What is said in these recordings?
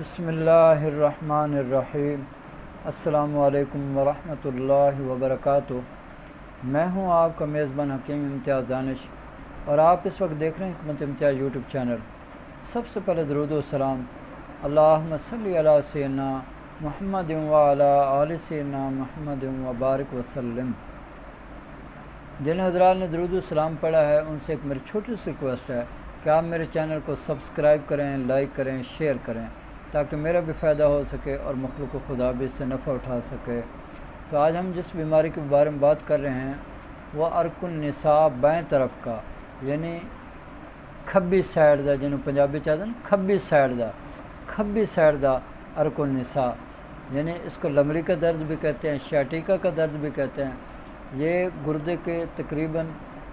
بسم اللہ الرحمن الرحیم۔ السلام علیکم ورحمۃ اللہ وبرکاتہ۔ میں ہوں آپ کا میزبان حکیم امتیاز دانش، اور آپ اس وقت دیکھ رہے ہیں حکمت امتیاز یوٹیوب چینل۔ سب سے پہلے درود و سلام اللہم صلی علی سیدنا محمد وعلی آل سیدنا محمد وبارک وسلم۔ جن حضرات نے درود و سلام پڑھا ہے ان سے ایک میری چھوٹی سی ریکویسٹ ہے کہ آپ میرے چینل کو سبسکرائب کریں، لائک کریں، شیئر کریں، تاکہ میرا بھی فائدہ ہو سکے اور مخلوق خدا بھی اس سے نفع اٹھا سکے۔ تو آج ہم جس بیماری کے بارے میں بات کر رہے ہیں وہ عرق النساء بائیں طرف کا، یعنی کھبی سائڈ دا، جنہوں پنجابی چاہتے ہیں کھبی سائڈ دا عرق النساء، یعنی اس کو لمڑی کا درد بھی کہتے ہیں، شیاٹیکا کا درد بھی کہتے ہیں۔ یہ گردے کے تقریباً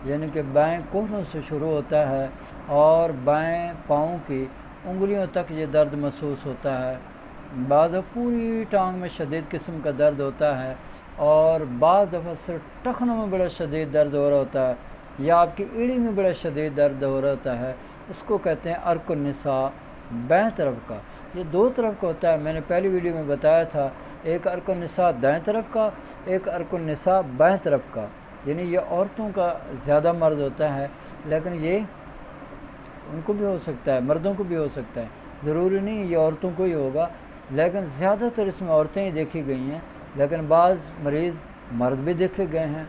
یعنی کہ بائیں کوہنوں سے شروع ہوتا ہے اور بائیں پاؤں کی انگلیوں تک یہ درد محسوس ہوتا ہے۔ بعض دفعہ پوری ٹانگ میں شدید قسم کا درد ہوتا ہے، اور بعض دفعہ صرف ٹخنوں میں بڑا شدید درد ہو رہا ہوتا ہے، یا آپ کی ایڑی میں بڑا شدید درد ہو رہا ہوتا ہے۔ اس کو کہتے ہیں عرق النساء بائیں طرف کا۔ یہ دو طرف کا ہوتا ہے، میں نے پہلی ویڈیو میں بتایا تھا، ایک عرق النساء دائیں طرف کا، ایک عرق النساء بائیں طرف کا۔ یعنی یہ عورتوں کا زیادہ مرض ہوتا ہے، لیکن یہ ان کو بھی ہو سکتا ہے، مردوں کو بھی ہو سکتا ہے، ضروری نہیں یہ عورتوں کو ہی ہوگا، لیکن زیادہ تر اس میں عورتیں ہی دیکھی گئی ہیں، لیکن بعض مریض مرد بھی دیکھے گئے ہیں۔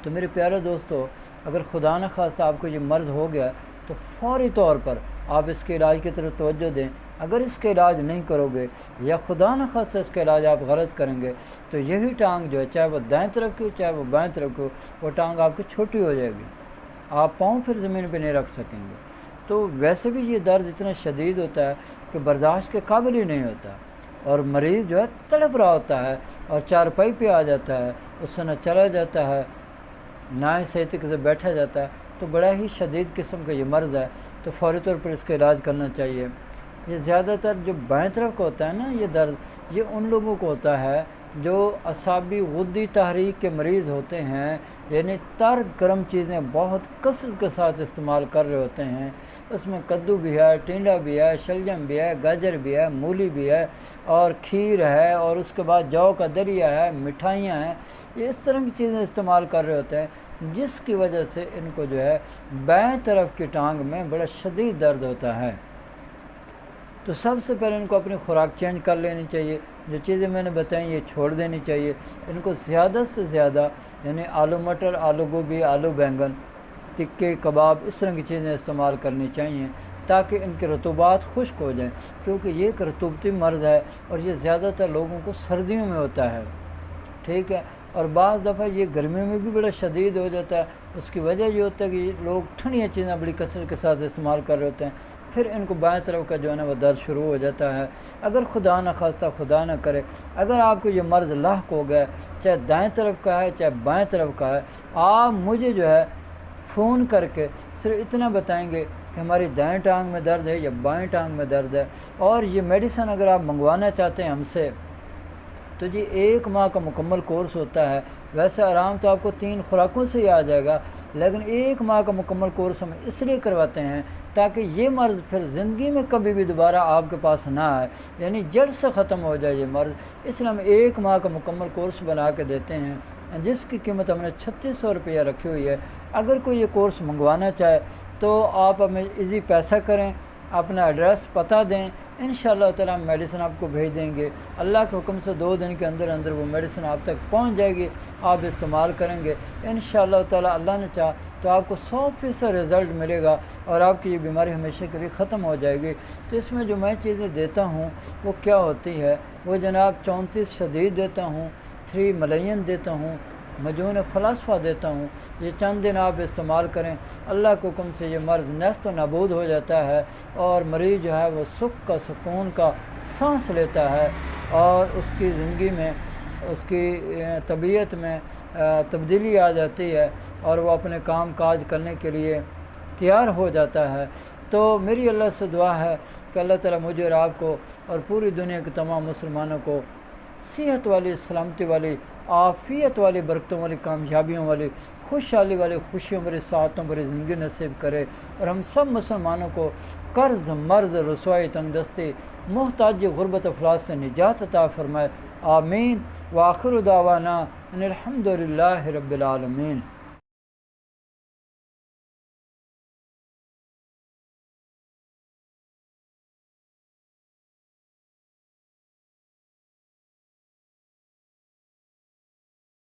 تو میرے پیارے دوستو، اگر خدا نہ خواستہ آپ کو یہ مرض ہو گیا تو فوری طور پر آپ اس کے علاج کی طرف توجہ دیں۔ اگر اس کے علاج نہیں کرو گے یا خدا نہ خواستہ اس کا علاج آپ غلط کریں گے تو یہی ٹانگ جو ہے، چاہے وہ دائیں طرف کی ہو چاہے وہ بائیں طرف کی ہو، وہ ٹانگ آپ کی چھوٹی ہو جائے گی، آپ پاؤں پھر زمین پہ نہیں رکھ سکیں گے۔ تو ویسے بھی یہ درد اتنا شدید ہوتا ہے کہ برداشت کے قابل ہی نہیں ہوتا، اور مریض جو ہے تڑپ رہا ہوتا ہے اور چارپائی پہ آ جاتا ہے، اس سے نہ چلا جاتا ہے نہ ہی صحیح طریقے سے بیٹھا جاتا ہے۔ تو بڑا ہی شدید قسم کا یہ مرض ہے، تو فوری طور پر اس کا علاج کرنا چاہیے۔ یہ زیادہ تر جو بائیں طرف کا ہوتا ہے نا یہ درد، یہ ان لوگوں کو ہوتا ہے جو اعصابی غدی تحریک کے مریض ہوتے ہیں، یعنی تر گرم چیزیں بہت کثرت کے ساتھ استعمال کر رہے ہوتے ہیں۔ اس میں کدو بھی ہے، ٹینڈا بھی ہے، شلجم بھی ہے، گاجر بھی ہے، مولی بھی ہے، اور کھیر ہے، اور اس کے بعد جو کا دریا ہے، مٹھائیاں ہیں، یہ اس طرح کی چیزیں استعمال کر رہے ہوتے ہیں، جس کی وجہ سے ان کو جو ہے بائیں طرف کی ٹانگ میں بڑا شدید درد ہوتا ہے۔ تو سب سے پہلے ان کو اپنی خوراک چینج کر لینی چاہیے، جو چیزیں میں نے بتائیں یہ چھوڑ دینی چاہیے۔ ان کو زیادہ سے زیادہ یعنی آلو مٹر، آلو گوبھی، آلو بینگن، ٹکے، کباب، اس طرح کی چیزیں استعمال کرنی چاہیے تاکہ ان کے رطوبات خشک ہو جائیں، کیونکہ یہ ایک رطوبتی مرض ہے اور یہ زیادہ تر لوگوں کو سردیوں میں ہوتا ہے، ٹھیک ہے، اور بعض دفعہ یہ گرمیوں میں بھی بڑا شدید ہو جاتا ہے۔ اس کی وجہ یہ ہوتا ہے کہ لوگ ٹھنڈیاں چیزیں بڑی کثرت کے ساتھ استعمال کر رہے ہوتے ہیں، پھر ان کو بائیں طرف کا جو ہے نا وہ درد شروع ہو جاتا ہے۔ اگر خدا نہ خواستہ، خدا نہ کرے، اگر آپ کو یہ مرض لاحق ہو گیا، چاہے دائیں طرف کا ہے چاہے بائیں طرف کا ہے، آپ مجھے جو ہے فون کر کے صرف اتنا بتائیں گے کہ ہماری دائیں ٹانگ میں درد ہے یا بائیں ٹانگ میں درد ہے، اور یہ میڈیسن اگر آپ منگوانا چاہتے ہیں ہم سے تو جی 1 ماہ کا مکمل کورس ہوتا ہے۔ ویسے آرام تو آپ کو 3 خوراکوں سے ہی آ جائے گا، لیکن 1 ماہ کا مکمل کورس ہم اس لیے کرواتے ہیں تاکہ یہ مرض پھر زندگی میں کبھی بھی دوبارہ آپ کے پاس نہ آئے، یعنی جڑ سے ختم ہو جائے یہ مرض۔ اس لیے ہم 1 ماہ کا مکمل کورس بنا کے دیتے ہیں، جس کی قیمت ہم نے 3600 روپیہ رکھی ہوئی ہے۔ اگر کوئی یہ کورس منگوانا چاہے تو آپ ہمیں ایزی پیسہ کریں، اپنا ایڈریس پتہ دیں، انشاءاللہ تعالیٰ ہم میڈیسن آپ کو بھیج دیں گے۔ اللہ کے حکم سے 2 دن کے اندر اندر وہ میڈیسن آپ تک پہنچ جائے گی، آپ استعمال کریں گے انشاءاللہ تعالیٰ، اللہ نے چاہا تو آپ کو 100% رزلٹ ملے گا اور آپ کی یہ بیماری ہمیشہ کے لیے ختم ہو جائے گی۔ تو اس میں جو میں چیزیں دیتا ہوں وہ کیا ہوتی ہے، وہ جناب 34 شدید دیتا ہوں، 3 ملین دیتا ہوں، مجنون فلاسفہ دیتا ہوں۔ یہ چند دن آپ استعمال کریں، اللہ کے حکم سے یہ مرض نیست و نابود ہو جاتا ہے، اور مریض جو ہے وہ سکھ کا، سکون کا سانس لیتا ہے، اور اس کی زندگی میں، اس کی طبیعت میں تبدیلی آ جاتی ہے، اور وہ اپنے کام کاج کرنے کے لیے تیار ہو جاتا ہے۔ تو میری اللہ سے دعا ہے کہ اللہ تعالیٰ مجھے اور آپ کو اور پوری دنیا کے تمام مسلمانوں کو صحت والی، سلامتی والی، عافیت والی، برکتوں والی، کامیابیوں والی، خوشحالی والی، خوشیوں بھری، ساعتوں بھری زندگی نصیب کرے، اور ہم سب مسلمانوں کو قرض، مرض، رسوائی، تنگ دستی، محتاجی، غربت، افلاس سے نجات عطا فرمائے، آمین۔ وآخر دعوانا ان الحمد للہ رب العالمین۔